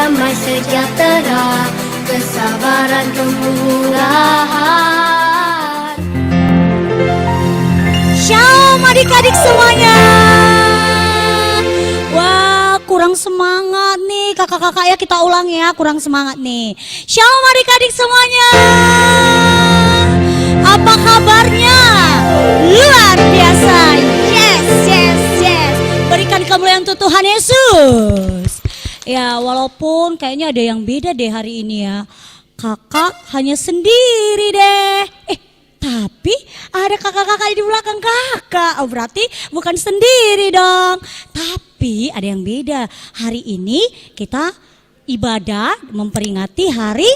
damai sejahtera, kesabaran kemurahan. Shalom adik-adik semuanya. Wah, kurang semangat nih kakak-kakak ya, kita ulang ya, kurang semangat nih. Shalom adik-adik semuanya. Apa kabarnya? Luar biasa. Yes, yes, yes. Berikan kemuliaan untuk Tuhan Yesus. Ya, walaupun kayaknya ada yang beda deh hari ini ya. Kakak hanya sendiri deh. Tapi ada kakak-kakak di belakang kakak. Oh, berarti bukan sendiri dong. Tapi ada yang beda. Hari ini kita ibadah memperingati hari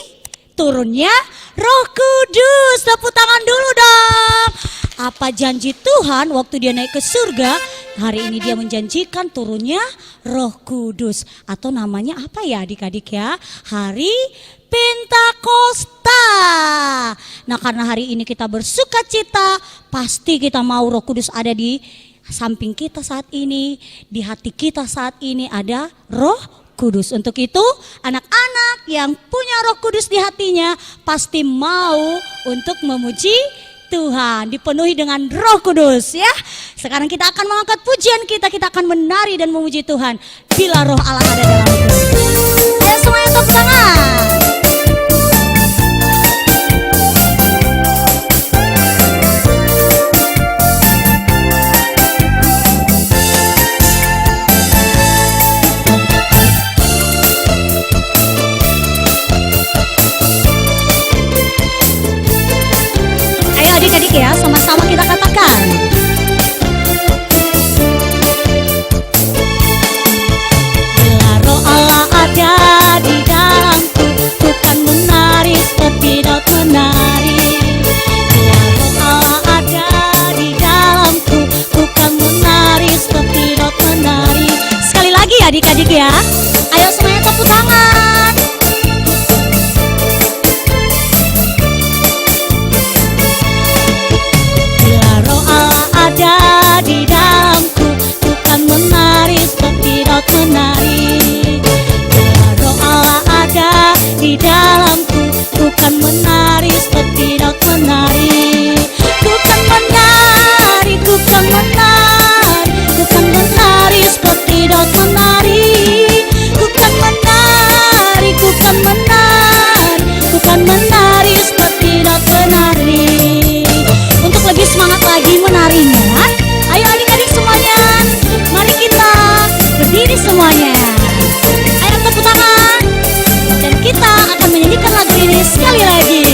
turunnya Roh Kudus. Tepuk tangan dulu dong. Apa janji Tuhan waktu dia naik ke surga? Hari ini dia menjanjikan turunnya Roh Kudus. Atau namanya apa ya adik-adik ya? Hari Pentakosta. Nah, karena hari ini kita bersuka cita, pasti kita mau Roh Kudus ada di samping kita saat ini, di hati kita saat ini ada Roh Kudus. Untuk itu, anak-anak yang punya Roh Kudus di hatinya pasti mau untuk memuji Tuhan, dipenuhi dengan Roh Kudus ya. Sekarang kita akan mengangkat pujian kita akan menari dan memuji Tuhan. Bila Roh Allah ada dalam hidup. Ayo semuanya tepuk tangan. Adik-adik ya, sama-sama kita katakan. Bila Roh Allah ada di dalamku, ku kan menari seperti daud menari. Bila Roh Allah ada di dalamku, ku kan menari seperti daud menari. Sekali lagi adik-adik ya, ayo semuanya tepuk tangan. Ada di dalamku, ku kan menari seperti daud menari. Bila Roh Allah ada di dalamku, ku kan menari seperti daud menari. Ku kan menari, ku kan menari, ku kan menari seperti daud menari. Ku kan menari, ku kan menari, ku kan menari seperti daud menari. Untuk lebih semangat lagi menarinya, ayo adik-adik semuanya, mari kita berdiri semuanya. Ayo tepuk tangan, dan kita akan menyanyikan lagu ini sekali lagi.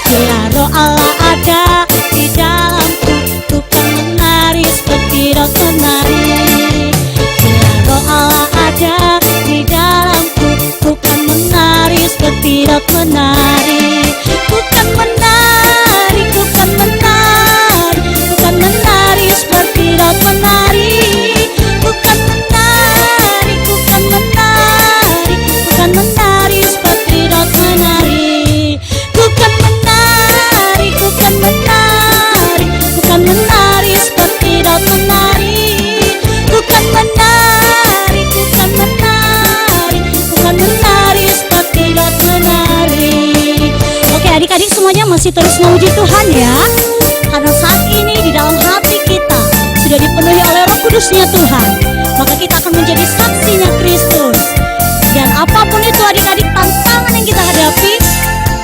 Bila Roh Allah ada di dalamku, ku kan menari seperti daud menari. Bila Roh Allah ada di dalamku, ku kan menari seperti daud menari. Ku kan menari, ku kan menari, ku kan menari seperti daud menari. Ku kan menari, ku kan menari, ku kan menari seperti daud menari. Ku kan menari, ku kan menari, ku kan menari seperti daud menari. Ku kan menari, ku kan menari, ku kan menari seperti daud menari. Oke adik-adik semuanya masih terus memuji Tuhan ya. Karena saat ini di dalam hati kita sudah dipenuhi oleh Roh Kudusnya Tuhan. Maka kita akan menjadi saksinya Kristus. Dan apapun itu adik-adik tantangan yang kita hadapi,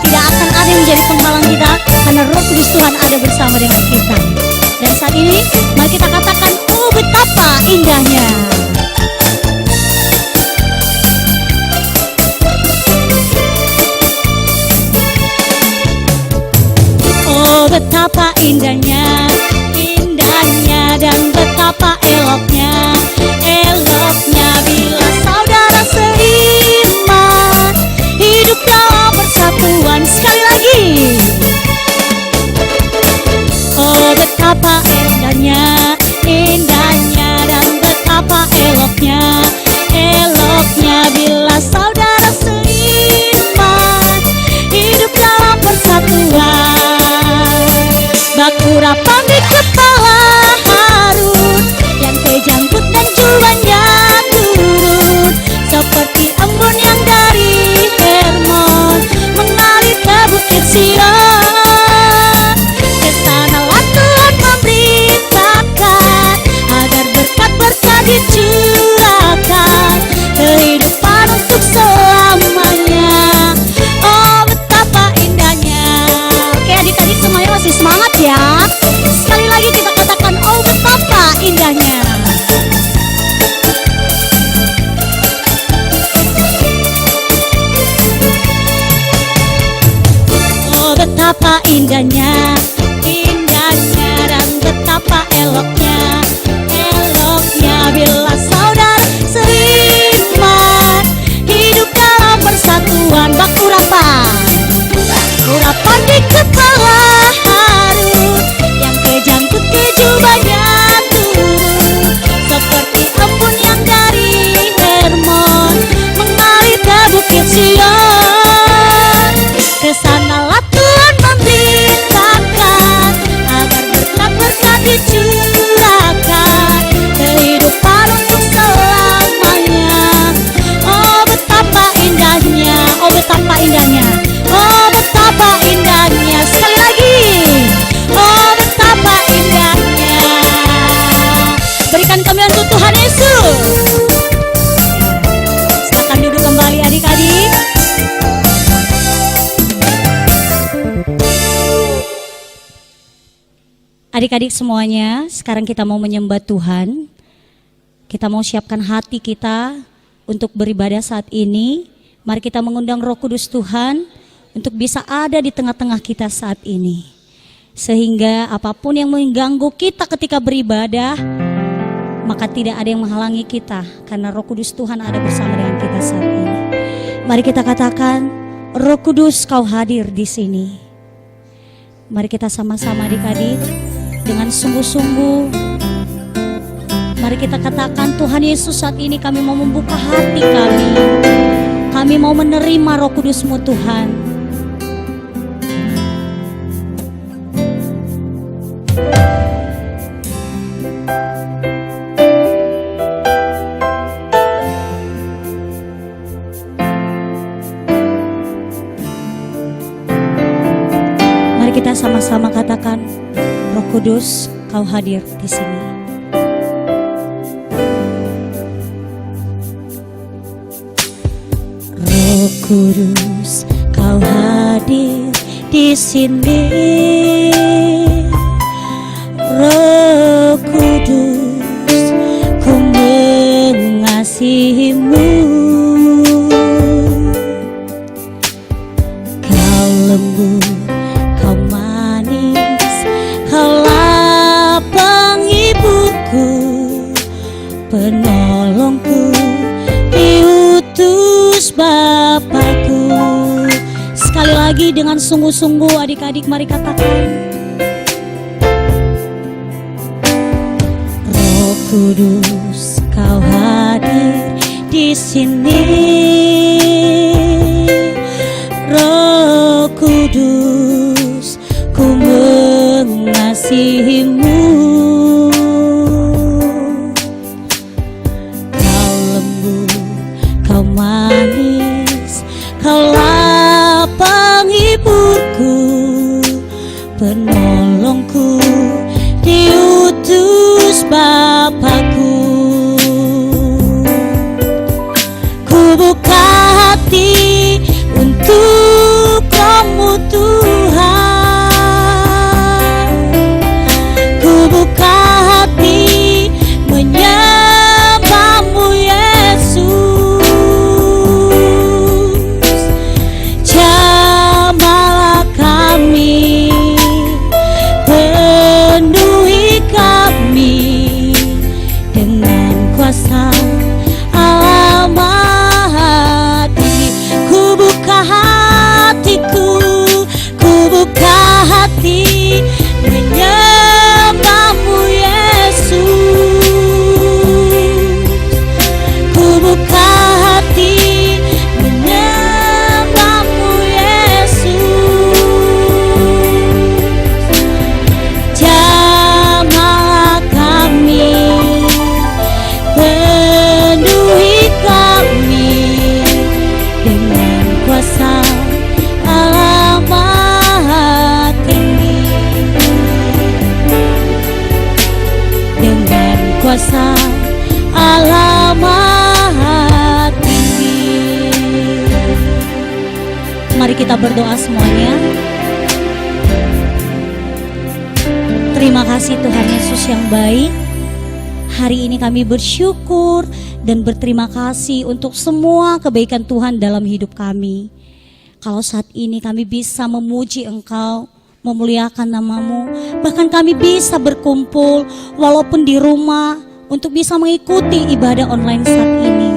tidak akan ada yang menjadi penghalang kita. Karena Roh Kudus Tuhan ada bersama dengan kita. Dan saat ini mari kita katakan, oh betapa indahnya. Oh betapa indahnya, indahnya dan betapa eloknya, eloknya bila saudara seiman hidup dalam persatuan. Sekali lagi. Oh betapa indahnya, indahnya dan betapa eloknya, eloknya bila saudara seiman hidup dalam persatuan. Bakura pamit kepala Harun yang indahnya, indahnya dan betapa eloknya, eloknya bila saudara seiman hidup dalam persatuan. Bak urapan di kepala harum, yang kejam ke keju banyak turun, seperti embun yang dari Hermon mengalir ke bukit Sion. Kesanalah Tuhan memerintahkan agar berkat-berkat dicurahkan, kehidupan untuk selamanya. Oh betapa indahnya, oh betapa indahnya, oh betapa indahnya. Sekali lagi, oh betapa indahnya. Berikan kami untuk Tuhan Yesus. Silakan duduk kembali adik-adik. Adik-adik semuanya, sekarang kita mau menyembah Tuhan. Kita mau siapkan hati kita untuk beribadah saat ini. Mari kita mengundang Roh Kudus Tuhan untuk bisa ada di tengah-tengah kita saat ini. Sehingga apapun yang mengganggu kita ketika beribadah, maka tidak ada yang menghalangi kita, karena Roh Kudus Tuhan ada bersama dengan kita saat ini. Mari kita katakan, Roh Kudus Kau hadir di sini. Mari kita sama-sama adik-adik dengan sungguh-sungguh. Mari kita katakan, Tuhan Yesus, saat ini kami mau membuka hati kami. Kami mau menerima Roh Kudus-Mu Tuhan. Mari kita sama-sama katakan, Roh Kudus, Kau hadir di sini. Roh Kudus, Kau hadir di sini. Roh Kudus, ku mengasihi-Mu. Kau lembut, Kau manis, Kaulah penghiburku, penolongku, diutus Bapakku. Sekali lagi dengan sungguh-sungguh adik-adik mari katakan, Roh Kudus, Kau hadir di sini. Roh Kudus, ku mengasihi-Mu. Kau lembut, Kau manis, Kaulah penghiburku, penolongku, diutus Bapakku. Ku buka hati untuk Roh-Mu Tuhan. Ku buka hati menyembah-Mu Yesus. Jamahlah kami, penuhi kami dengan kuasa Allah Maha Tinggi. Ku buka hatiku, ku buka hati menyembah-Mu Yesus. Ku buka hati menyembah-Mu Yesus. Jamahlah kami, penuhi kami dengan kuasa Allah Maha Tinggi. Dengan kuasa Allah Maha Tinggi. Mari kita berdoa semuanya. Terima kasih Tuhan Yesus yang baik. Hari ini kami bersyukur dan berterima kasih untuk semua kebaikan Tuhan dalam hidup kami. Kalau saat ini kami bisa memuji Engkau, memuliakan nama-Mu. Bahkan kami bisa berkumpul walaupun di rumah untuk bisa mengikuti ibadah online saat ini.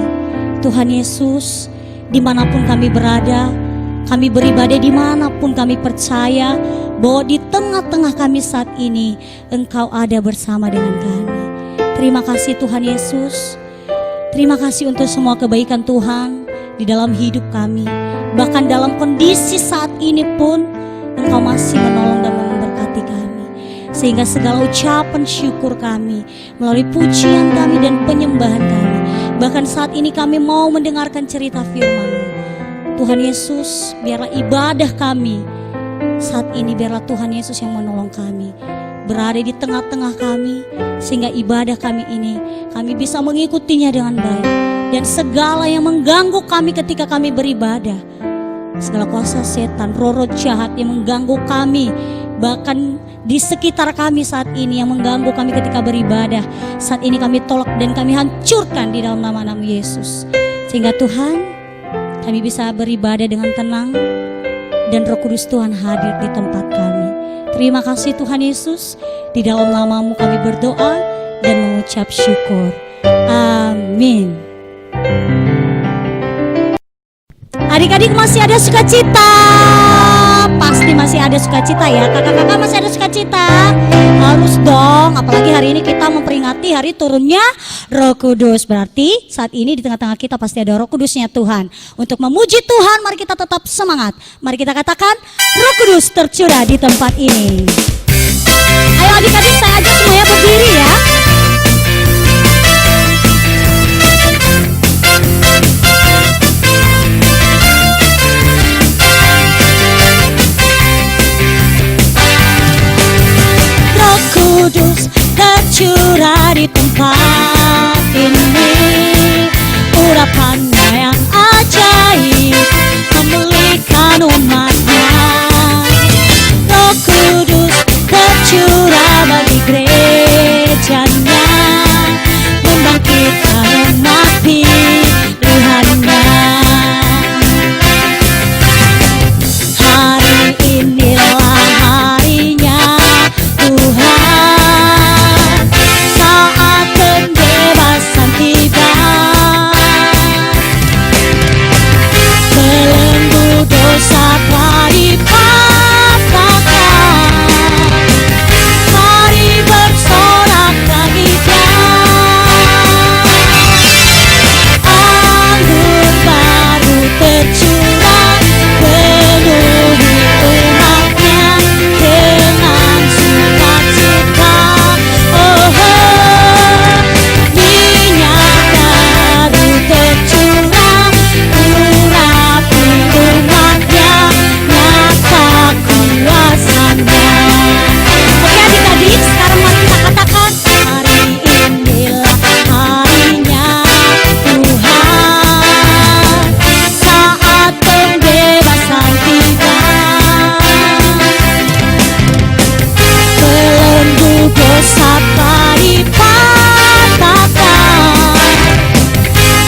Tuhan Yesus, dimanapun kami berada, kami beribadah dimanapun kami percaya bahwa di tengah-tengah kami saat ini Engkau ada bersama dengan kami. Terima kasih Tuhan Yesus. Terima kasih untuk semua kebaikan Tuhan di dalam hidup kami. Bahkan dalam kondisi saat ini pun Engkau masih menolong dan memberkati kami. Sehingga segala ucapan syukur kami melalui pujian kami dan penyembahan kami, bahkan saat ini kami mau mendengarkan cerita firman-Mu. Tuhan Yesus, biarlah ibadah kami saat ini, biarlah Tuhan Yesus yang menolong kami, berada di tengah-tengah kami, sehingga ibadah kami ini kami bisa mengikutinya dengan baik. Dan segala yang mengganggu kami ketika kami beribadah, segala kuasa setan, roh-roh jahat yang mengganggu kami, bahkan di sekitar kami saat ini yang mengganggu kami ketika beribadah, saat ini kami tolak dan kami hancurkan di dalam nama-Nama Yesus. Sehingga Tuhan, kami bisa beribadah dengan tenang dan Roh Kudus Tuhan hadir di tempat kami. Terima kasih Tuhan Yesus, di dalam nama-Mu kami berdoa dan mengucap syukur. Amin. Adik-adik masih ada sukacita? Pasti masih ada sukacita ya. Kakak-kakak masih ada sukacita? Harus dong, apalagi hari ini kita memperingati hari turunnya Roh Kudus. Berarti saat ini di tengah-tengah kita pasti ada Roh Kudusnya Tuhan. Untuk memuji Tuhan, mari kita tetap semangat. Mari kita katakan, Roh Kudus tercurah di tempat ini. Ayo adik-adik, saya ajak semuanya berdiri ya. Kudus tercurah di tempat ini, urapannya yang ajaib memulihkan umatnya. Roh Kudus tercurah bagi gerejanya, membangkitkan umat pilihannya. Hari inilah harinya Tuhan, saat pembebasan tiba. Belenggu dosa telah dipatahkan, mari bersorak lagi anggur baru tercurah, penuhi umatnya dengan sukacita. Oh, minyak baru tercurah, urapi umatnya, nyata kuasanya. Oke adik-adik, sekarang mari kita katakan, hari inilah harinya Tuhan, saat pembebasan tiba. Belenggu dosa telah dipatahkan,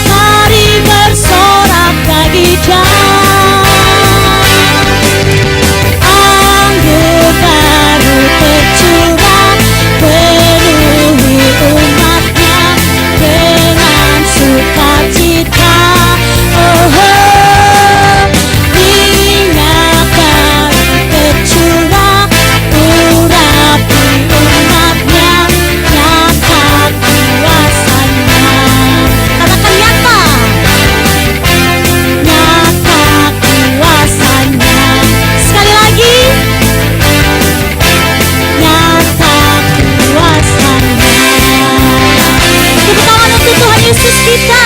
mari bersorak bagi anggur baru tercurah, penuhi umatnya dengan sukacita. Oh, minyak baru tercurah, urapi umatnya, nyata kuasanya. Katakan nyata, nyata kuasanya. Sekali lagi, nyata kuasanya. Tepuk tangan untuk Tuhan Yesus kita.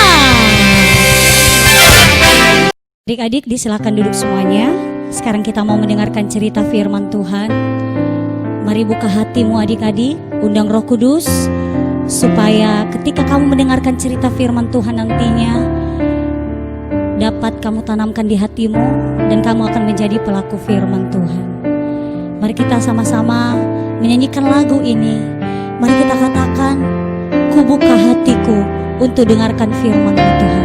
Adik-adik disilakan duduk semuanya. Sekarang kita mau mendengarkan cerita firman Tuhan. Mari buka hatimu adik-adik, undang Roh Kudus, supaya ketika kamu mendengarkan cerita firman Tuhan nantinya dapat kamu tanamkan di hatimu dan kamu akan menjadi pelaku firman Tuhan. Mari kita sama-sama menyanyikan lagu ini. Mari kita katakan, ku buka hatiku untuk dengarkan firman Tuhan.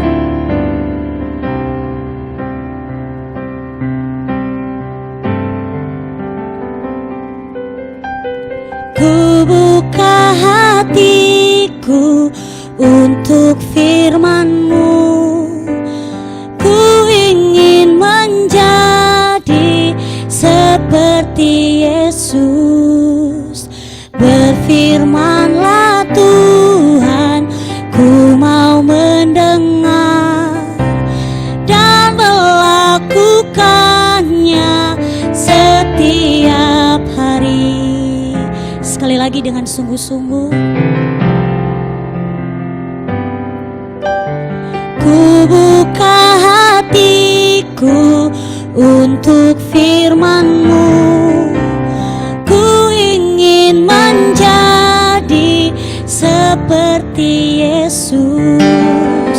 hatiku untuk firman-Mu. Ku ingin menjadi seperti Yesus. Berfirmanlah Tuhan, ku mau mendengar dan melakukannya setiap hari. Sekali lagi dengan sungguh-sungguh. Ku buka hatiku untuk firman-Mu. Ku ingin menjadi seperti Yesus.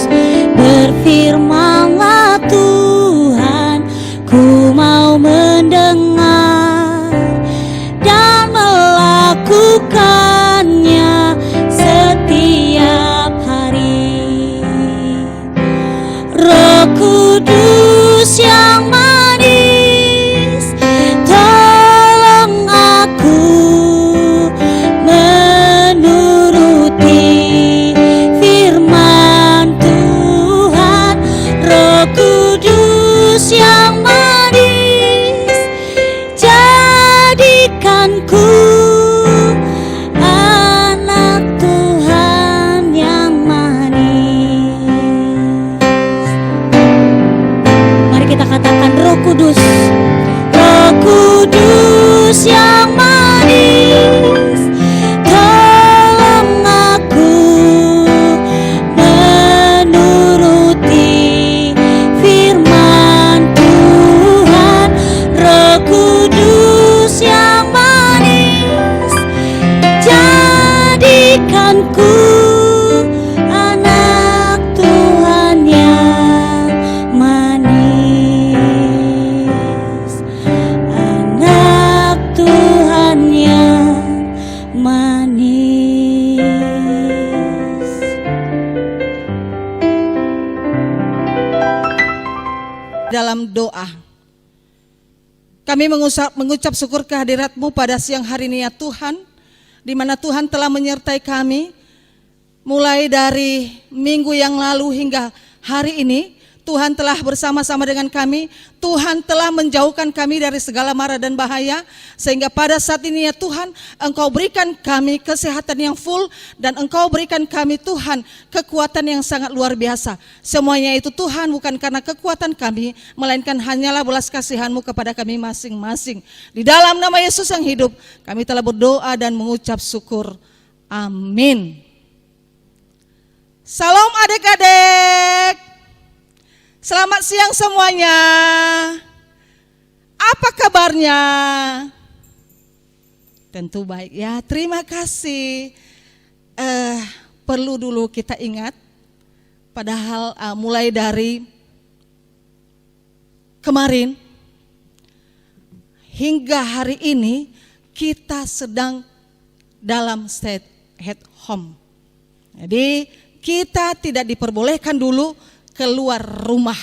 Berfirmanlah Tuhan, ku mau mendengar dan melakukannya setiap hari. Roh Kudus yang manis, tolong aku menuruti firman Tuhan. Roh Kudus yang manis, jadikanku anak Tuhan yang manis. Mari kita katakan, Roh Kudus, Roh Kudus yang manis, tolong aku menuruti firman Tuhan. Roh Kudus yang manis, jadikanku anak Tuhan yang manis. Anak Tuhan yang manis. Dalam doa, kami mengucap syukur kehadirat-Mu pada siang hari ini ya Tuhan, di mana Tuhan telah menyertai kami mulai dari minggu yang lalu hingga hari ini. Tuhan telah bersama-sama dengan kami. Tuhan telah menjauhkan kami dari segala mara dan bahaya, sehingga pada saat ini ya Tuhan, Engkau berikan kami kesehatan yang full, dan Engkau berikan kami Tuhan kekuatan yang sangat luar biasa. Semuanya itu Tuhan bukan karena kekuatan kami, melainkan hanyalah belas kasihan-Mu kepada kami masing-masing. Di dalam nama Yesus yang hidup, kami telah berdoa dan mengucap syukur. Amin. Salam adik-adik. Selamat siang semuanya. Apa kabarnya? Tentu baik ya, terima kasih. Perlu dulu kita ingat, padahal mulai dari kemarin hingga hari ini kita sedang dalam stay at home. Jadi kita tidak diperbolehkan dulu keluar rumah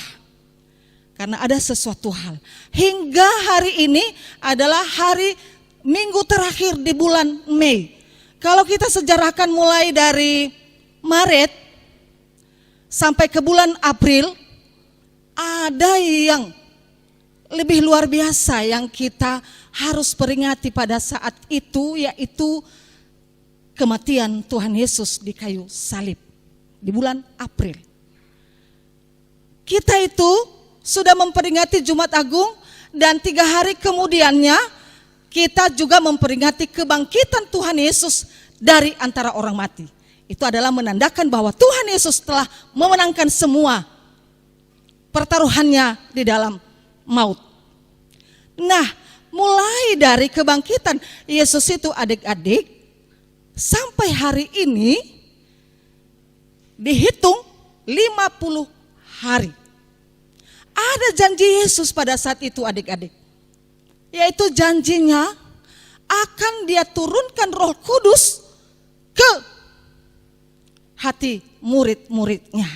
karena ada sesuatu hal. Hingga hari ini adalah hari minggu terakhir di bulan Mei. Kalau kita sejarahkan mulai dari Maret sampai ke bulan April, ada yang lebih luar biasa yang kita harus peringati pada saat itu, yaitu kematian Tuhan Yesus di kayu salib di bulan April. Kita itu sudah memperingati Jumat Agung, dan 3 hari kemudiannya kita juga memperingati kebangkitan Tuhan Yesus dari antara orang mati. Itu adalah menandakan bahwa Tuhan Yesus telah memenangkan semua pertaruhannya di dalam maut. Nah, mulai dari kebangkitan Yesus itu adik-adik, sampai hari ini dihitung 50 hari. Ada janji Yesus pada saat itu adik-adik, yaitu janjinya akan Dia turunkan Roh Kudus ke hati murid-muridnya.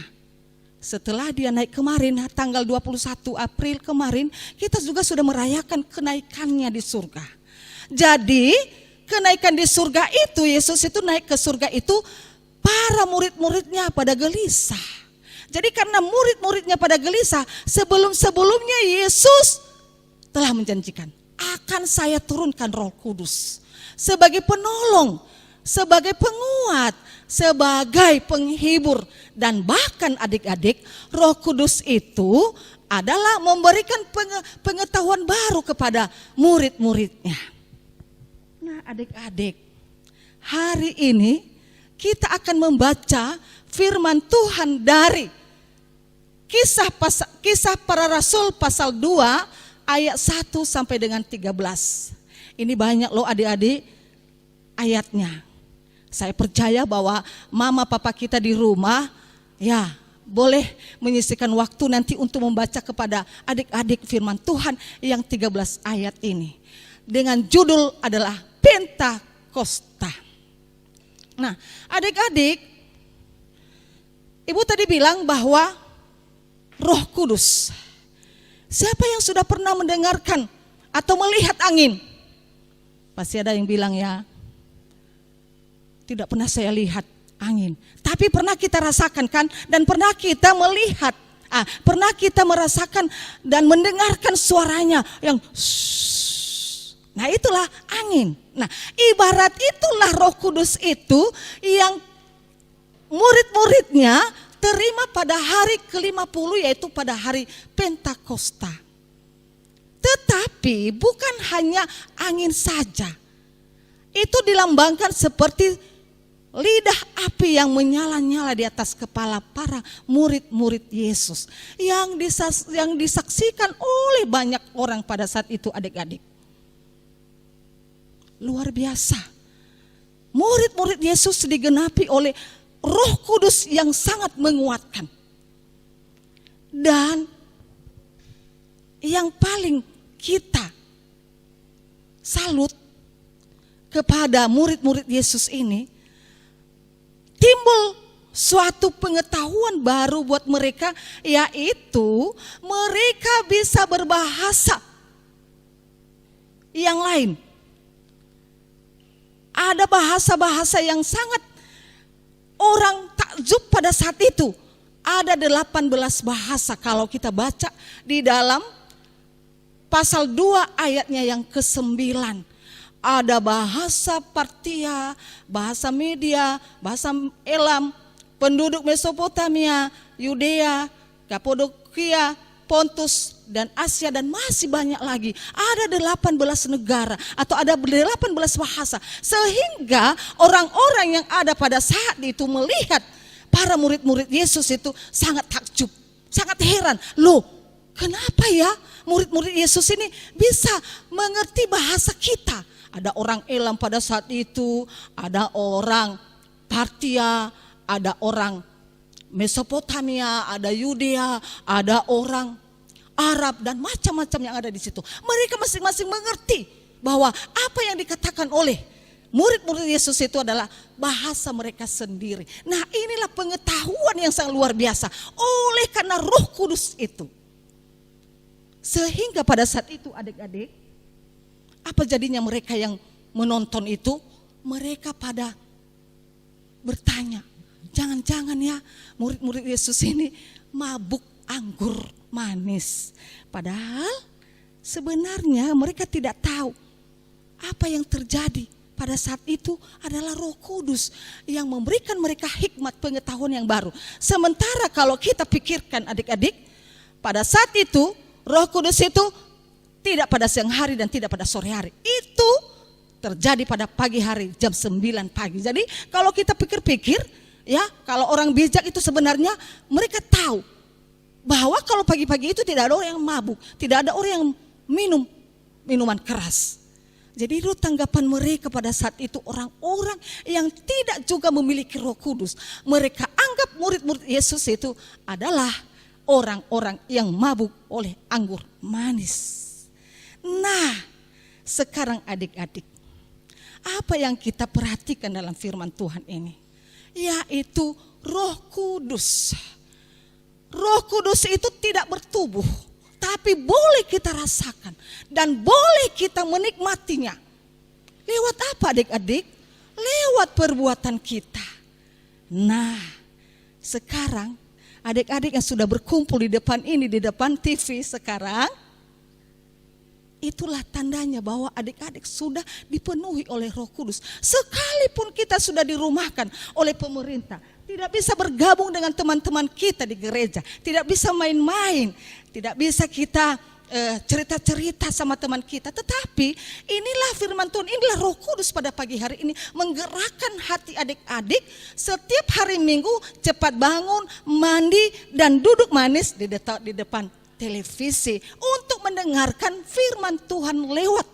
Setelah Dia naik kemarin, tanggal 21 April kemarin, kita juga sudah merayakan kenaikannya di surga. Jadi kenaikan di surga itu, Yesus itu naik ke surga itu, para murid-muridnya pada gelisah. Jadi karena murid-muridnya pada gelisah, sebelum-sebelumnya Yesus telah menjanjikan, akan saya turunkan Roh Kudus sebagai penolong, sebagai penguat, sebagai penghibur. Dan bahkan adik-adik, Roh Kudus itu adalah memberikan pengetahuan baru kepada murid-muridnya. Nah adik-adik, hari ini kita akan membaca firman Tuhan dari Kisah Para Rasul pasal 2 ayat 1 sampai dengan 13. Ini banyak loh adik-adik ayatnya. Saya percaya bahwa mama papa kita di rumah ya boleh menyisihkan waktu nanti untuk membaca kepada adik-adik firman Tuhan yang 13 ayat ini. Dengan judul adalah Pentakosta. Nah adik-adik, ibu tadi bilang bahwa Roh Kudus. Siapa yang sudah pernah mendengarkan atau melihat angin? Pasti ada yang bilang ya, tidak pernah saya lihat angin. Tapi pernah kita rasakan kan? Dan pernah kita melihat, pernah kita merasakan dan mendengarkan suaranya yang nah itulah angin. Nah ibarat itulah Roh Kudus itu yang murid-muridnya terima pada hari ke-50, yaitu pada hari Pentakosta. Tetapi bukan hanya angin saja. Itu dilambangkan seperti lidah api yang menyala-nyala di atas kepala para murid-murid Yesus. Yang disaksikan oleh banyak orang pada saat itu adik-adik. Luar biasa. Murid-murid Yesus digenapi oleh Roh Kudus yang sangat menguatkan. Dan yang paling kita salut kepada murid-murid Yesus ini, timbul suatu pengetahuan baru buat mereka, yaitu mereka bisa berbahasa yang lain. Ada bahasa-bahasa yang sangat orang takjub pada saat itu. Ada 18 bahasa kalau kita baca di dalam pasal 2 ayatnya yang ke-9. Ada bahasa Partia, bahasa Media, bahasa Elam, penduduk Mesopotamia, Yudea, Kapadokia, Pontus, dan Asia, dan masih banyak lagi. Ada 18 negara atau ada 18 bahasa. Sehingga orang-orang yang ada pada saat itu melihat para murid-murid Yesus itu sangat takjub, sangat heran. Loh, kenapa ya murid-murid Yesus ini bisa mengerti bahasa kita? Ada orang Elam pada saat itu, ada orang Partia, ada orang Mesopotamia, ada Yudea, ada orang Arab, dan macam-macam yang ada di situ. Mereka masing-masing mengerti bahwa apa yang dikatakan oleh murid-murid Yesus itu adalah bahasa mereka sendiri. Nah inilah pengetahuan yang sangat luar biasa oleh karena Roh Kudus itu. Sehingga pada saat itu adik-adik, apa jadinya mereka yang menonton itu? Mereka pada bertanya, jangan-jangan ya murid-murid Yesus ini mabuk anggur manis. Padahal sebenarnya mereka tidak tahu apa yang terjadi. Pada saat itu adalah Roh Kudus yang memberikan mereka hikmat pengetahuan yang baru. Sementara kalau kita pikirkan adik-adik, pada saat itu Roh Kudus itu tidak pada siang hari dan tidak pada sore hari. Itu terjadi pada pagi hari jam 9 pagi. Jadi kalau kita pikir-pikir ya, kalau orang bijak itu sebenarnya mereka tahu bahwa kalau pagi-pagi itu tidak ada orang yang mabuk, tidak ada orang yang minum minuman keras. Jadi itu tanggapan mereka pada saat itu, orang-orang yang tidak juga memiliki Roh Kudus. Mereka anggap murid-murid Yesus itu adalah orang-orang yang mabuk oleh anggur manis. Nah, sekarang adik-adik, apa yang kita perhatikan dalam firman Tuhan ini? Yaitu Roh Kudus. Roh Kudus itu tidak bertubuh, tapi boleh kita rasakan dan boleh kita menikmatinya. Lewat apa adik-adik? Lewat perbuatan kita. Nah, sekarang adik-adik yang sudah berkumpul di depan ini, di depan TV sekarang, itulah tandanya bahwa adik-adik sudah dipenuhi oleh Roh Kudus. Sekalipun kita sudah dirumahkan oleh pemerintah, tidak bisa bergabung dengan teman-teman kita di gereja, tidak bisa main-main, tidak bisa kita cerita-cerita sama teman kita. Tetapi inilah firman Tuhan, inilah Roh Kudus pada pagi hari ini menggerakkan hati adik-adik setiap hari Minggu cepat bangun, mandi dan duduk manis di depan televisi untuk mendengarkan firman Tuhan lewat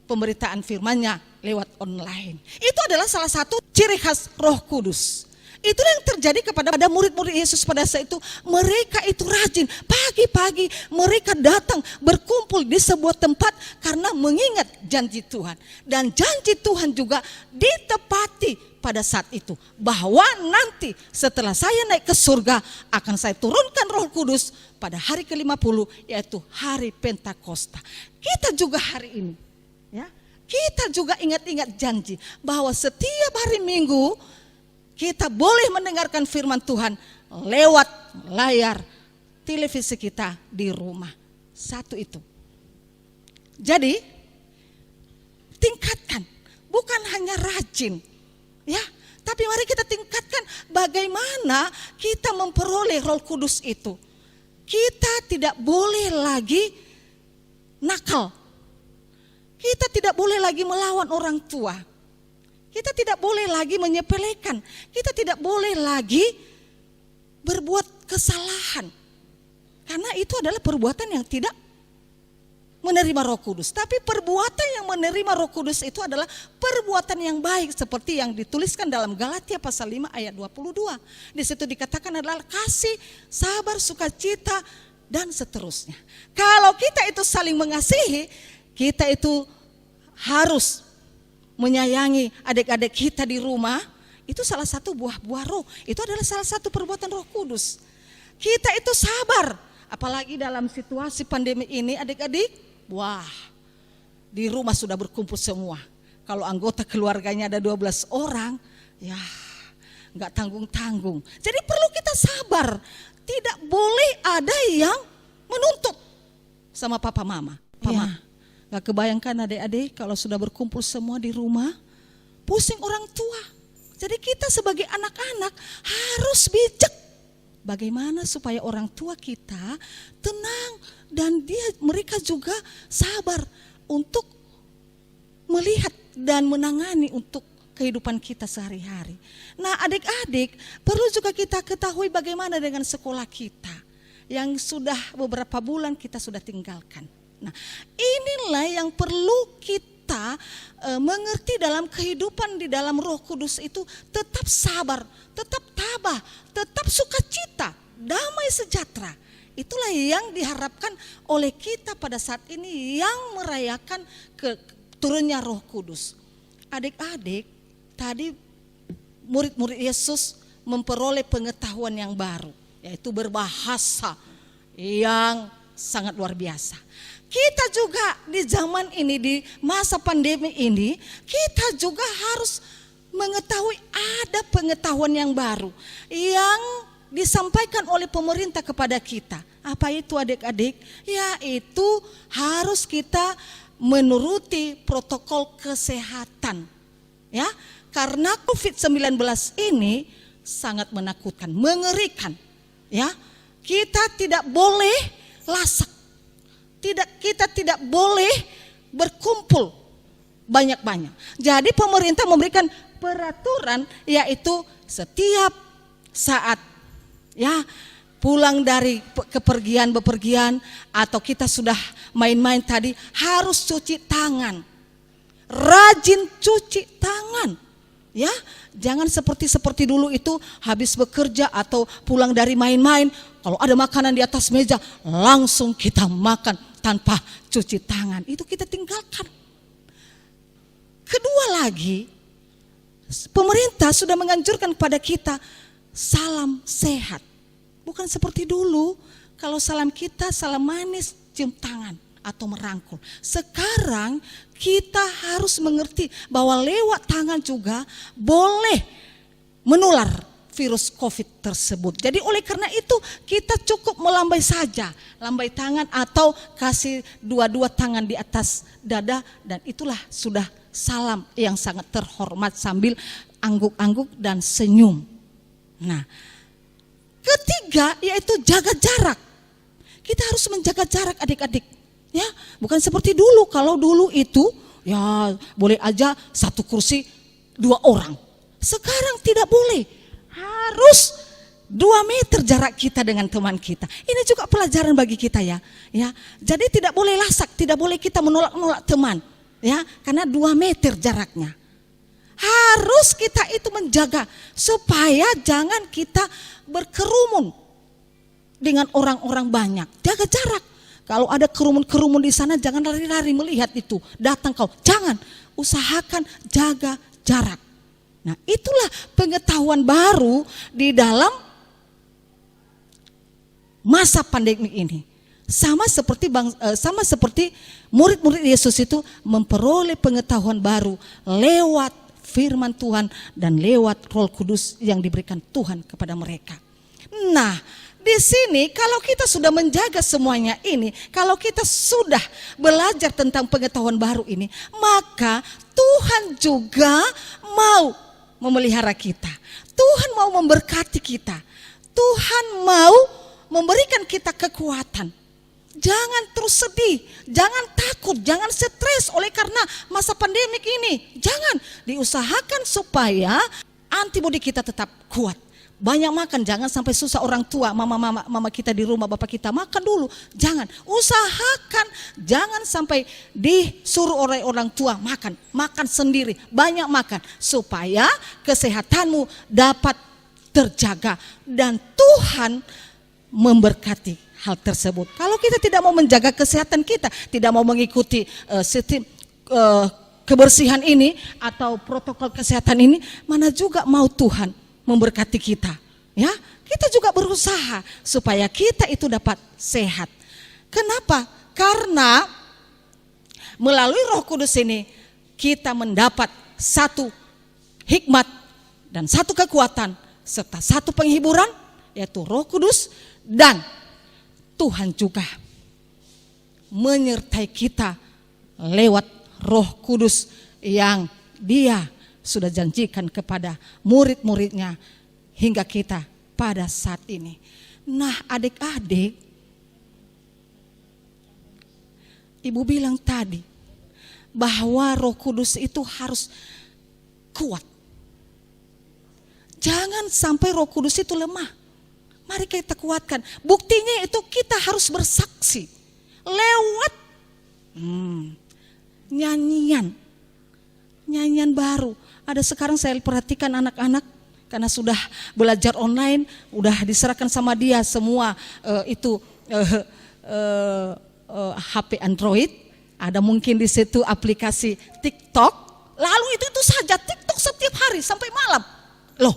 pemberitaan firman-Nya lewat online. Itu adalah salah satu ciri khas Roh Kudus. Itulah yang terjadi kepada murid-murid Yesus pada saat itu. Mereka itu rajin, pagi-pagi mereka datang berkumpul di sebuah tempat karena mengingat janji Tuhan. Dan janji Tuhan juga ditepati pada saat itu. Bahwa nanti setelah saya naik ke surga akan saya turunkan Roh Kudus pada hari ke-50, yaitu hari Pentakosta. Kita juga hari ini, ya, kita juga ingat-ingat janji bahwa setiap hari Minggu kita boleh mendengarkan firman Tuhan lewat layar televisi kita di rumah. Satu itu. Jadi tingkatkan, bukan hanya rajin, ya, tapi mari kita tingkatkan bagaimana kita memperoleh Roh Kudus itu. Kita tidak boleh lagi nakal. Kita tidak boleh lagi melawan orang tua. Kita tidak boleh lagi menyepelekan. Kita tidak boleh lagi berbuat kesalahan. Karena itu adalah perbuatan yang tidak menerima Roh Kudus. Tapi perbuatan yang menerima Roh Kudus itu adalah perbuatan yang baik. Seperti yang dituliskan dalam Galatia pasal 5 ayat 22. Di situ dikatakan adalah kasih, sabar, sukacita, dan seterusnya. Kalau kita itu saling mengasihi, kita itu harus menyayangi adik-adik kita di rumah. Itu salah satu buah-buah roh. Itu adalah salah satu perbuatan Roh Kudus. Kita itu sabar. Apalagi dalam situasi pandemi ini adik-adik. Wah, di rumah sudah berkumpul semua. Kalau anggota keluarganya ada 12 orang, ya gak tanggung-tanggung. Jadi perlu kita sabar. Tidak boleh ada yang menuntut sama papa mama. Gak kebayangkan adik-adik kalau sudah berkumpul semua di rumah, pusing orang tua. Jadi kita sebagai anak-anak harus bijak. Bagaimana supaya orang tua kita tenang dan mereka juga sabar untuk melihat dan menangani untuk kehidupan kita sehari-hari. Nah adik-adik, perlu juga kita ketahui bagaimana dengan sekolah kita yang sudah beberapa bulan kita sudah tinggalkan. Nah, inilah yang perlu kita mengerti dalam kehidupan di dalam Roh Kudus itu, tetap sabar, tetap tabah, tetap sukacita, damai sejahtera. Itulah yang diharapkan oleh kita pada saat ini yang merayakan turunnya Roh Kudus. Adik-adik, tadi murid-murid Yesus memperoleh pengetahuan yang baru, yaitu berbahasa yang sangat luar biasa. Kita juga di zaman ini, di masa pandemi ini, kita juga harus mengetahui ada pengetahuan yang baru yang disampaikan oleh pemerintah kepada kita. Apa itu adik-adik? Yaitu harus kita menuruti protokol kesehatan. Ya, karena COVID-19 ini sangat menakutkan, mengerikan. Ya, kita tidak boleh lasak. Kita tidak boleh berkumpul banyak-banyak. Jadi pemerintah memberikan peraturan, yaitu setiap saat ya pulang dari bepergian atau kita sudah main-main tadi harus cuci tangan. Rajin cuci tangan. Ya, jangan seperti dulu itu habis bekerja atau pulang dari main-main, kalau ada makanan di atas meja langsung kita makan tanpa cuci tangan. Itu kita tinggalkan. Kedua lagi, pemerintah sudah menganjurkan kepada kita salam sehat. Bukan seperti dulu, kalau salam kita salam manis, cium tangan. atau merangkul. Sekarang kita harus mengerti bahwa lewat tangan juga boleh menular virus COVID tersebut. Jadi oleh karena itu kita cukup melambai saja, lambai tangan atau kasih dua-dua tangan di atas dada, dan itulah sudah salam yang sangat terhormat sambil angguk-angguk dan senyum. Nah, ketiga yaitu jaga jarak. Kita harus menjaga jarak adik-adik. Ya, bukan seperti dulu. Kalau dulu itu ya boleh aja satu kursi 2 orang. Sekarang tidak boleh. Harus 2 meter jarak kita dengan teman kita. Ini juga pelajaran bagi kita ya. Ya, jadi tidak boleh lasak, tidak boleh kita menolak-nolak teman. Ya, karena 2 meter jaraknya. Harus kita itu menjaga supaya jangan kita berkerumun dengan orang-orang banyak. Jaga jarak. Kalau ada kerumun-kerumun di sana, jangan lari-lari melihat itu. Datang kau, jangan. Usahakan jaga jarak. Nah, itulah pengetahuan baru di dalam masa pandemi ini. Sama seperti murid-murid Yesus itu memperoleh pengetahuan baru lewat firman Tuhan dan lewat Roh Kudus yang diberikan Tuhan kepada mereka. Nah, di sini kalau kita sudah menjaga semuanya ini, kalau kita sudah belajar tentang pengetahuan baru ini, maka Tuhan juga mau memelihara kita. Tuhan mau memberkati kita. Tuhan mau memberikan kita kekuatan. Jangan terus sedih, jangan takut, jangan stres oleh karena masa pandemik ini. Jangan, diusahakan supaya antibodi kita tetap kuat. Banyak makan, jangan sampai susah orang tua, mama kita di rumah, bapak kita makan dulu. Jangan, usahakan jangan sampai disuruh oleh orang tua makan sendiri, banyak makan supaya kesehatanmu dapat terjaga dan Tuhan memberkati hal tersebut. Kalau kita tidak mau menjaga kesehatan kita, tidak mau mengikuti kebersihan ini atau protokol kesehatan ini, mana juga mau Tuhan memberkati kita. Ya, kita juga berusaha supaya kita itu dapat sehat. Kenapa? Karena melalui Roh Kudus ini kita mendapat satu hikmat dan satu kekuatan serta satu penghiburan, yaitu Roh Kudus, dan Tuhan juga menyertai kita lewat Roh Kudus yang Dia sudah janjikan kepada murid-muridnya hingga kita pada saat ini. Nah, adik-adik, Ibu bilang tadi bahwa Roh Kudus itu harus kuat. Jangan sampai Roh Kudus itu lemah. Mari kita kuatkan. Buktinya itu kita harus bersaksi lewat nyanyian baru. Ada sekarang saya perhatikan anak-anak karena sudah belajar online, udah diserahkan sama dia semua HP Android, ada mungkin di situ aplikasi TikTok. Lalu itu saja TikTok setiap hari sampai malam. Loh,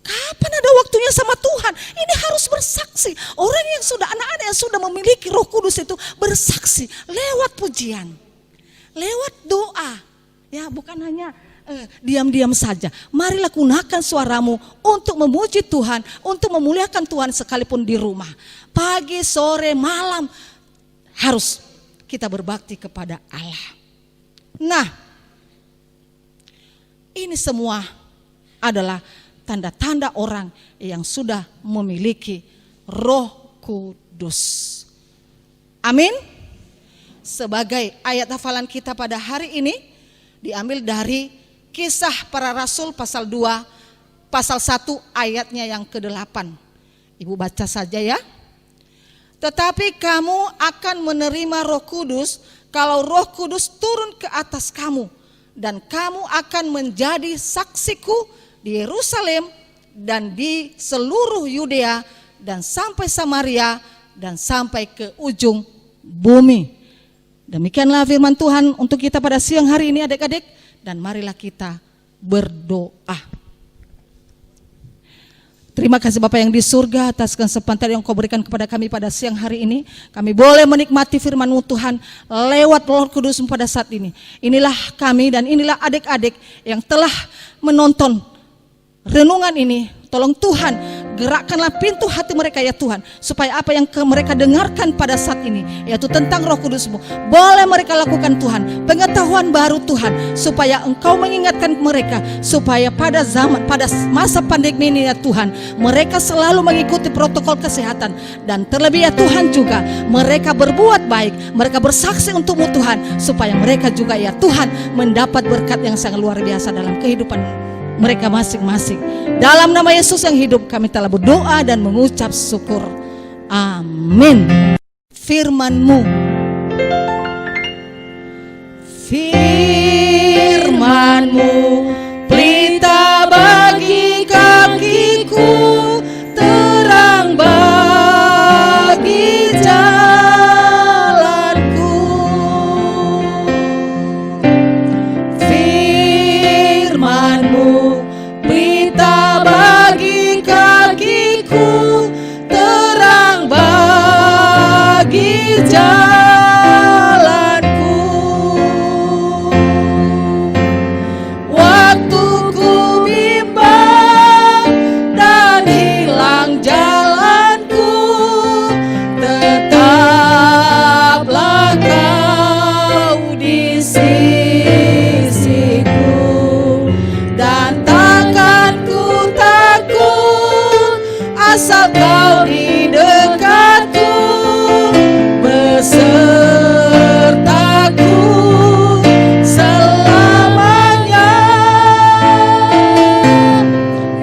kapan ada waktunya sama Tuhan? Ini harus bersaksi. Orang yang sudah, anak-anak yang sudah memiliki Roh Kudus itu bersaksi lewat pujian, lewat doa. Ya, bukan hanya diam-diam saja. Marilah gunakan suaramu untuk memuji Tuhan, untuk memuliakan Tuhan sekalipun di rumah. Pagi, sore, malam harus kita berbakti kepada Allah. Nah, ini semua adalah tanda-tanda orang yang sudah memiliki Roh Kudus. Amin. Sebagai ayat hafalan kita pada hari ini diambil dari Kisah Para Rasul pasal 2, pasal 1 ayatnya yang ke-8. Ibu baca saja ya. Tetapi kamu akan menerima Roh Kudus kalau Roh Kudus turun ke atas kamu, dan kamu akan menjadi saksiku di Yerusalem dan di seluruh Yudea dan sampai Samaria dan sampai ke ujung bumi. Demikianlah firman Tuhan untuk kita pada siang hari ini adik-adik, dan marilah kita berdoa. Terima kasih Bapa yang di surga atas kesempatan yang Kau berikan kepada kami pada siang hari ini. Kami boleh menikmati firman-Mu Tuhan lewat Roh Kudus pada saat ini. Inilah kami dan inilah adik-adik yang telah menonton renungan ini. Tolong Tuhan, gerakkanlah pintu hati mereka ya Tuhan, supaya apa yang mereka dengarkan pada saat ini, yaitu tentang Roh Kudus-Mu, boleh mereka lakukan Tuhan, pengetahuan baru Tuhan, supaya Engkau mengingatkan mereka, supaya pada masa pandemi ini ya Tuhan, mereka selalu mengikuti protokol kesehatan, dan terlebih ya Tuhan juga, mereka berbuat baik, mereka bersaksi untuk-Mu Tuhan, supaya mereka juga ya Tuhan, mendapat berkat yang sangat luar biasa dalam kehidupan mereka masing-masing. Dalam nama Yesus yang hidup kami telah berdoa dan mengucap syukur. Amin. Firman-Mu, firman-Mu pelita bagi kakiku, terang bagi jalanku. Firman-Mu pelita bagi kakiku, terang bagi jalanku. Waktu ku bimbang dan hilang jalanku, tetaplah Kau di sisiku, dan takkan ku takut asal Kau di dekatku, besertaku selamanya.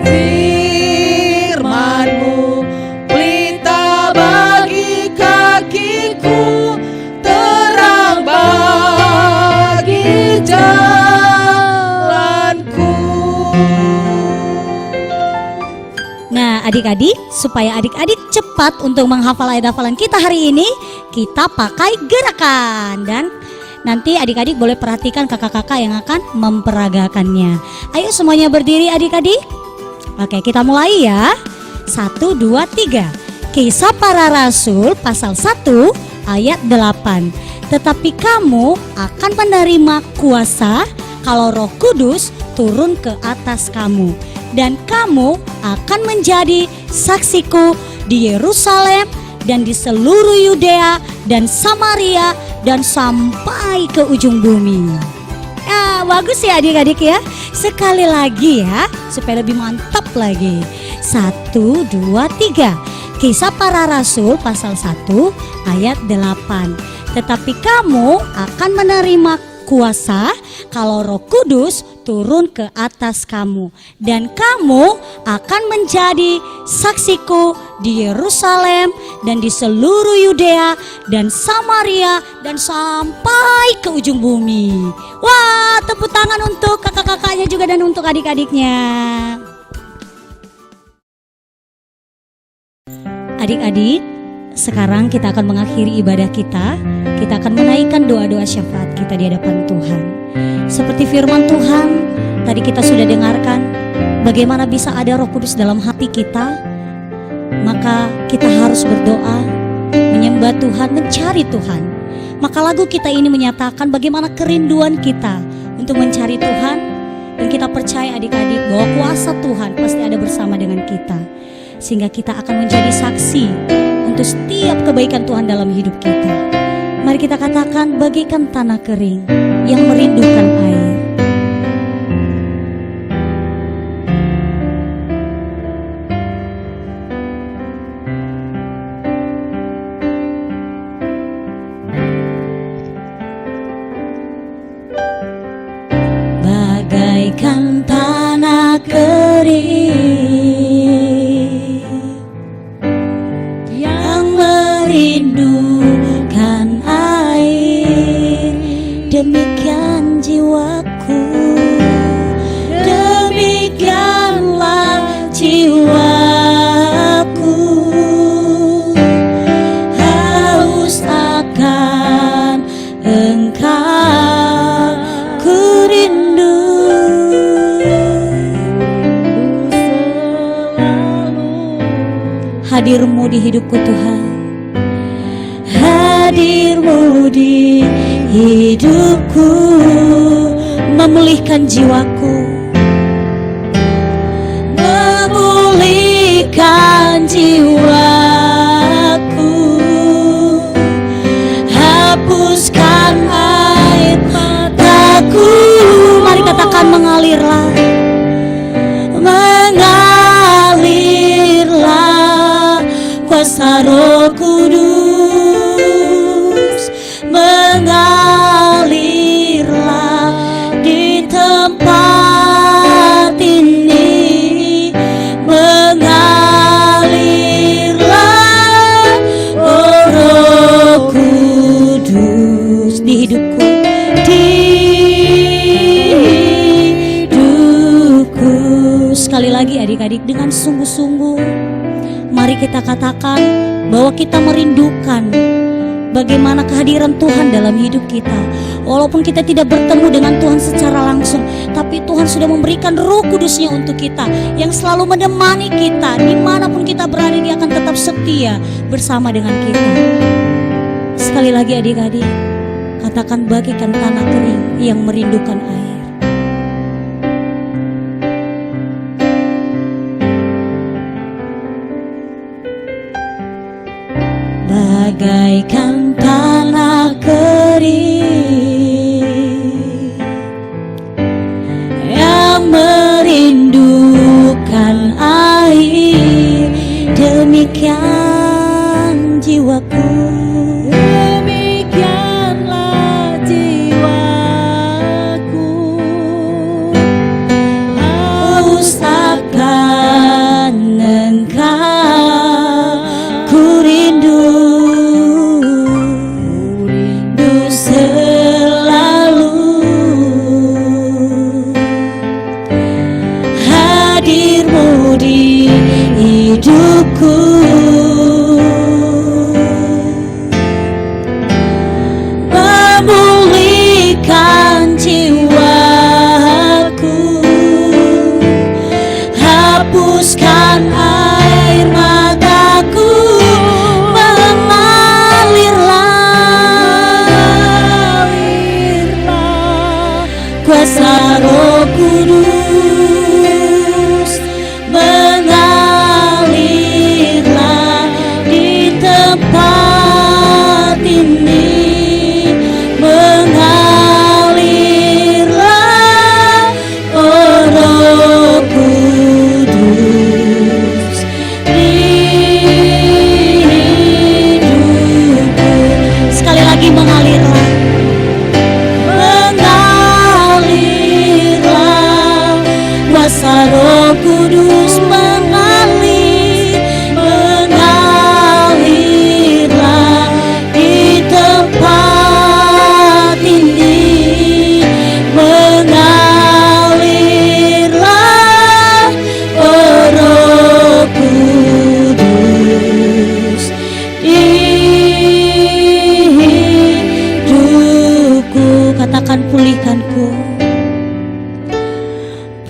Firman-Mu pelita bagi kakiku, terang bagi jalanku. Nah adik-adik, supaya adik-adik cepat untuk menghafal ayat hafalan kita hari ini, kita pakai gerakan. Dan nanti adik-adik boleh perhatikan kakak-kakak yang akan memperagakannya. Ayo semuanya berdiri adik-adik. Oke, kita mulai ya. 1, 2, 3. Kisah Para Rasul pasal 1 ayat 8. Tetapi kamu akan menerima kuasa kalau Roh Kudus turun ke atas kamu, dan kamu akan menjadi saksiku di Yerusalem dan di seluruh Yudea dan Samaria dan sampai ke ujung bumi. Ya, bagus ya adik-adik ya. Sekali lagi ya, supaya lebih mantap lagi. 1, 2, 3. Kisah Para Rasul pasal 1 ayat 8. Tetapi kamu akan menerima kuasa kalau Roh Kudus turun ke atas kamu, dan kamu akan menjadi saksiku di Yerusalem dan di seluruh Yudea dan Samaria dan sampai ke ujung bumi. Wah, tepuk tangan untuk kakak-kakaknya juga dan untuk adik-adiknya. Adik-adik, sekarang kita akan mengakhiri ibadah kita. Kita akan menaikkan doa-doa syafaat kita di hadapan Tuhan. Seperti firman Tuhan, tadi kita sudah dengarkan bagaimana bisa ada Roh Kudus dalam hati kita. Maka kita harus berdoa, menyembah Tuhan, mencari Tuhan. Maka lagu kita ini menyatakan bagaimana kerinduan kita untuk mencari Tuhan. Dan kita percaya adik-adik bahwa kuasa Tuhan pasti ada bersama dengan kita, sehingga kita akan menjadi saksi untuk setiap kebaikan Tuhan dalam hidup kita. Mari kita katakan bagaikan tanah kering yang merindukan air. Bagaikan tanah kering yang merindukan air, demikian jiwa hadir-Mu di hidupku Tuhan. Hadir-Mu di hidupku, memulihkan jiwaku, memulihkan jiwaku, hapuskan air mataku. Mari katakan mengalirlah, mengalirlah kuasa Roh Kudus, mengalirlah di tempat ini, mengalirlah oh Roh Kudus di hidupku, di hidupku. Sekali lagi adik-adik, dengan sungguh-sungguh mari kita katakan bahwa kita merindukan bagaimana kehadiran Tuhan dalam hidup kita. Walaupun kita tidak bertemu dengan Tuhan secara langsung, tapi Tuhan sudah memberikan Roh Kudus-Nya untuk kita, yang selalu menemani kita. Dimanapun kita berada, Dia akan tetap setia bersama dengan kita. Sekali lagi adik-adik, katakan bagaikan tanah kering yang merindukan air. Bagaikan tanah kering yang merindukan air, demikian jiwaku, demikianlah jiwaku, haus akan Engkau, ku rindu selalu. Hadir-Mu di hidupku, memulihkan jiwaku, hapuskan air mataku, kuasa Roh Kudus, mengalirlah di tempat ini, mengalirlah oh Roh Kudus di hidupku. Sekali lagi mengalirlah, kuasa Roh Kudus mengalir, mengalirlah di tempat ini, mengalirlah oh Roh Kudus di hidupku. Katakan pulihkanku,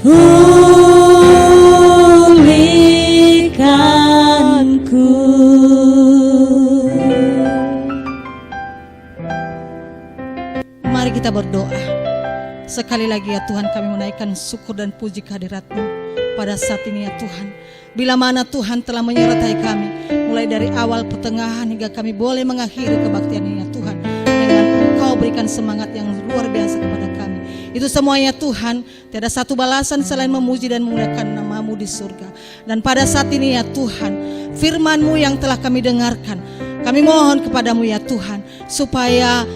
pulihkanku. Mari kita berdoa. Sekali lagi ya Tuhan, kami menaikkan syukur dan puji kehadirat-Mu pada saat ini ya Tuhan. Bila mana Tuhan telah menyertai kami, mulai dari awal, pertengahan, hingga kami boleh mengakhiri kebaktian ini ya Tuhan, dengan Engkau berikan semangat yang luar biasa kepada kami. Itu semuanya Tuhan, tiada satu balasan selain memuji dan memuliakan nama-Mu di surga. Dan pada saat ini ya Tuhan, firman-Mu yang telah kami dengarkan, kami mohon kepadamu ya Tuhan, supaya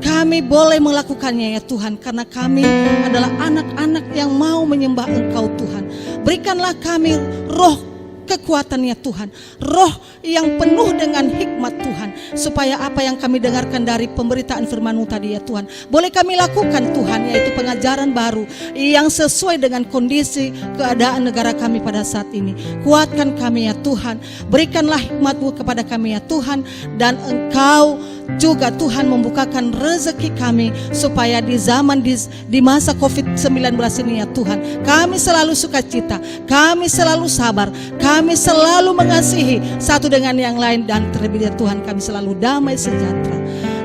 kami boleh melakukannya ya Tuhan, karena kami adalah anak-anak yang mau menyembah Engkau Tuhan. Berikanlah kami roh kekuatan ya Tuhan, roh yang penuh dengan hikmat Tuhan, supaya apa yang kami dengarkan dari pemberitaan firman-Mu tadi ya Tuhan, boleh kami lakukan Tuhan, yaitu pengajaran baru yang sesuai dengan kondisi keadaan negara kami pada saat ini. Kuatkan kami ya Tuhan, berikanlah hikmat-Mu kepada kami ya Tuhan, dan Engkau juga Tuhan membukakan rezeki kami supaya di zaman di masa COVID-19 ini ya Tuhan, kami selalu sukacita, kami selalu sabar, kami selalu mengasihi satu dengan yang lain, dan terlebih ya Tuhan kami selalu damai sejahtera.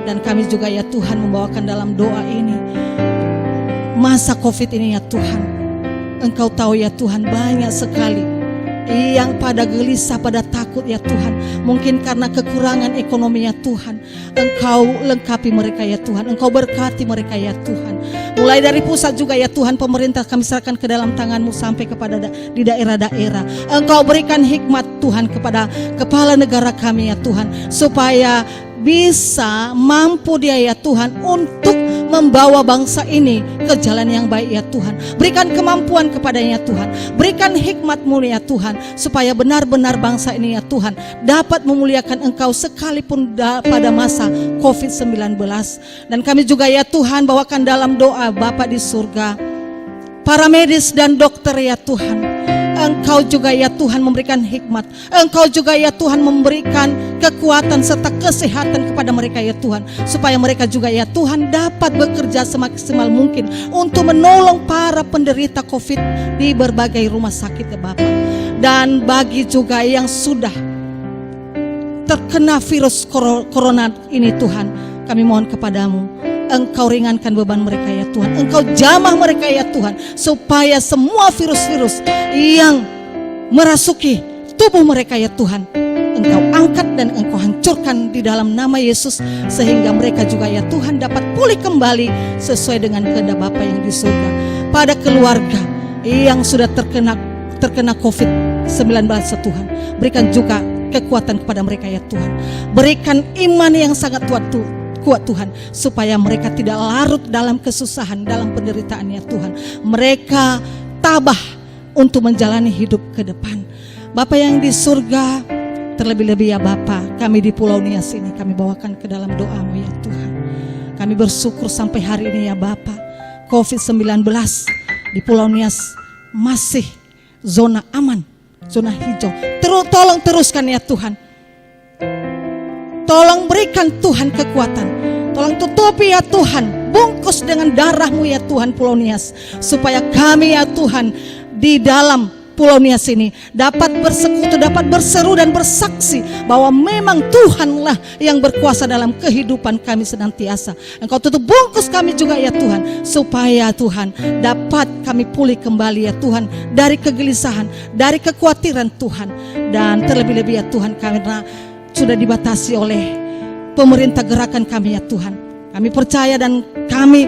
Dan kami juga ya Tuhan membawakan dalam doa ini masa COVID ini ya Tuhan. Engkau tahu ya Tuhan, banyak sekali yang pada gelisah, pada takut ya Tuhan. Mungkin karena kekurangan ekonomi ya Tuhan. Engkau lengkapi mereka ya Tuhan, Engkau berkati mereka ya Tuhan. Mulai dari pusat juga ya Tuhan, pemerintah kami serahkan ke dalam tangan-Mu sampai kepada di daerah-daerah. Engkau berikan hikmat Tuhan kepada kepala negara kami ya Tuhan, supaya bisa mampu dia ya Tuhan untuk membawa bangsa ini ke jalan yang baik ya Tuhan. Berikan kemampuan kepadanya Tuhan, berikan hikmat-Mu ya Tuhan, supaya benar-benar bangsa ini ya Tuhan dapat memuliakan Engkau sekalipun pada masa COVID-19. Dan kami juga ya Tuhan bawakan dalam doa Bapa di surga, para medis dan dokter ya Tuhan, Engkau juga ya Tuhan memberikan hikmat, Engkau juga ya Tuhan memberikan kekuatan serta kesehatan kepada mereka ya Tuhan, supaya mereka juga ya Tuhan dapat bekerja semaksimal mungkin untuk menolong para penderita COVID di berbagai rumah sakit ya Bapak. Dan bagi juga yang sudah terkena virus corona ini Tuhan, kami mohon kepadamu, Engkau ringankan beban mereka ya Tuhan, Engkau jamah mereka ya Tuhan, supaya semua virus-virus yang merasuki tubuh mereka ya Tuhan, Engkau angkat dan Engkau hancurkan di dalam nama Yesus, sehingga mereka juga ya Tuhan dapat pulih kembali sesuai dengan kehendak Bapa yang di surga. Pada keluarga yang sudah terkena COVID-19 ya Tuhan, berikan juga kekuatan kepada mereka ya Tuhan, berikan iman yang sangat kuat Tuhan, supaya mereka tidak larut dalam kesusahan, dalam penderitaan ya Tuhan. Mereka tabah untuk menjalani hidup ke depan. Bapa yang di surga, terlebih-lebih ya Bapa, kami di Pulau Nias ini kami bawakan ke dalam doa-Mu ya Tuhan. Kami bersyukur sampai hari ini ya Bapa, COVID-19 di Pulau Nias masih zona aman, zona hijau. Tolong teruskan ya Tuhan. Tolong berikan Tuhan kekuatan, tolong tutupi ya Tuhan, bungkus dengan darah-Mu ya Tuhan Pulau Nias, supaya kami ya Tuhan di dalam Pulau Nias ini dapat bersekutu, dapat berseru dan bersaksi bahwa memang Tuhanlah yang berkuasa dalam kehidupan kami senantiasa. Engkau tutup bungkus kami juga ya Tuhan, supaya Tuhan dapat kami pulih kembali ya Tuhan dari kegelisahan, dari kekhawatiran Tuhan. Dan terlebih-lebih ya Tuhan, karena sudah dibatasi oleh pemerintah gerakan kami ya Tuhan, kami percaya dan kami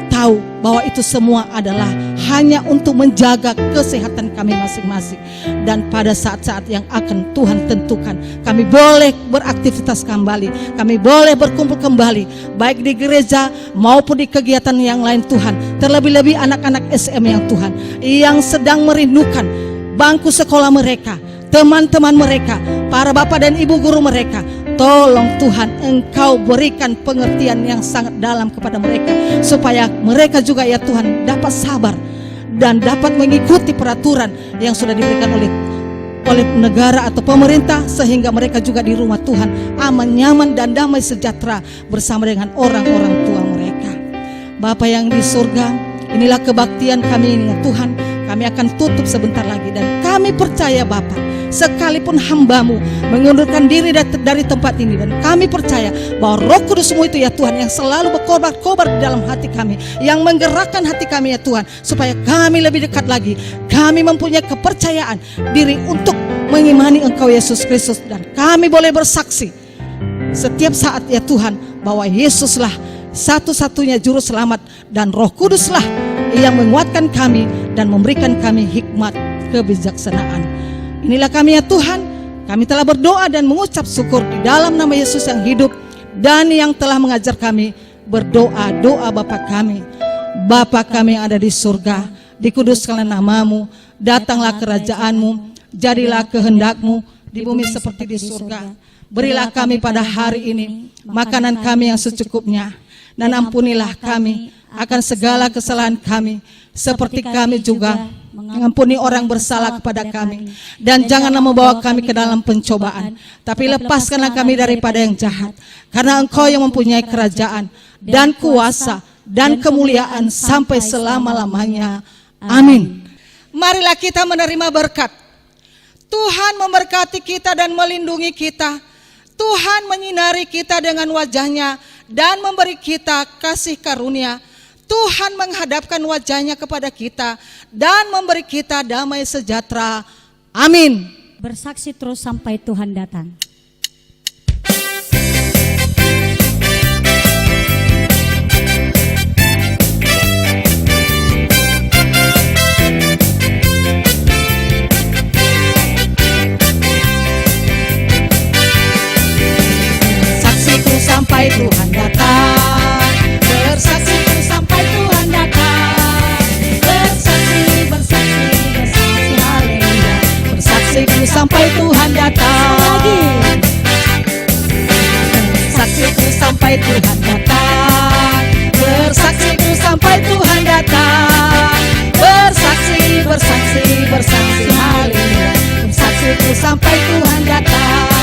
tahu bahwa itu semua adalah hanya untuk menjaga kesehatan kami masing-masing. Dan pada saat-saat yang akan Tuhan tentukan, kami boleh beraktivitas kembali, kami boleh berkumpul kembali, baik di gereja maupun di kegiatan yang lain Tuhan. Terlebih-lebih anak-anak SM yang Tuhan, yang sedang merindukan bangku sekolah mereka, teman-teman mereka, para bapak dan ibu guru mereka. Tolong Tuhan, Engkau berikan pengertian yang sangat dalam kepada mereka, supaya mereka juga ya Tuhan dapat sabar dan dapat mengikuti peraturan yang sudah diberikan oleh negara atau pemerintah, sehingga mereka juga di rumah Tuhan aman, nyaman dan damai sejahtera bersama dengan orang-orang tua mereka. Bapa yang di surga, inilah kebaktian kami ini ya Tuhan. Kami akan tutup sebentar lagi, dan kami percaya Bapa, sekalipun hamba-Mu mengundurkan diri dari tempat ini, dan kami percaya bahwa Roh Kudus-Mu itu ya Tuhan yang selalu berkobar-kobar di dalam hati kami, yang menggerakkan hati kami ya Tuhan, supaya kami lebih dekat lagi. Kami mempunyai kepercayaan diri untuk mengimani Engkau Yesus Kristus, dan kami boleh bersaksi setiap saat ya Tuhan bahwa Yesuslah satu-satunya juru selamat, dan Roh Kuduslah yang menguatkan kami dan memberikan kami hikmat kebijaksanaan. Inilah kami ya Tuhan, kami telah berdoa dan mengucap syukur di dalam nama Yesus yang hidup dan yang telah mengajar kami berdoa doa Bapa kami. Bapa kami yang ada di surga, dikuduskanlah nama-Mu, datanglah kerajaan-Mu, jadilah kehendak-Mu di bumi seperti di surga. Berilah kami pada hari ini makanan kami yang secukupnya, dan ampunilah kami akan segala kesalahan kami, seperti kami juga mengampuni orang bersalah kepada kami, dan janganlah membawa kami ke dalam pencobaan, tapi lepaskanlah kami daripada yang jahat. Karena Engkau yang mempunyai kerajaan dan kuasa dan kemuliaan sampai selama-lamanya. Amin. Marilah kita menerima berkat. Tuhan memberkati kita dan melindungi kita. Tuhan menyinari kita dengan wajah-Nya dan memberi kita kasih karunia. Tuhan menghadapkan wajah-Nya kepada kita dan memberi kita damai sejahtera. Amin. Bersaksi terus sampai Tuhan datang. Bersaksiku sampai Tuhan datang. Bersaksiku sampai Tuhan datang. Bersaksi, bersaksi, bersaksi, haleluya. Bersaksiku sampai Tuhan datang. Bersaksiku sampai Tuhan datang. Bersaksiku sampai Tuhan datang. Bersaksi, bersaksi, bersaksi, haleluya. Bersaksiku sampai Tuhan datang.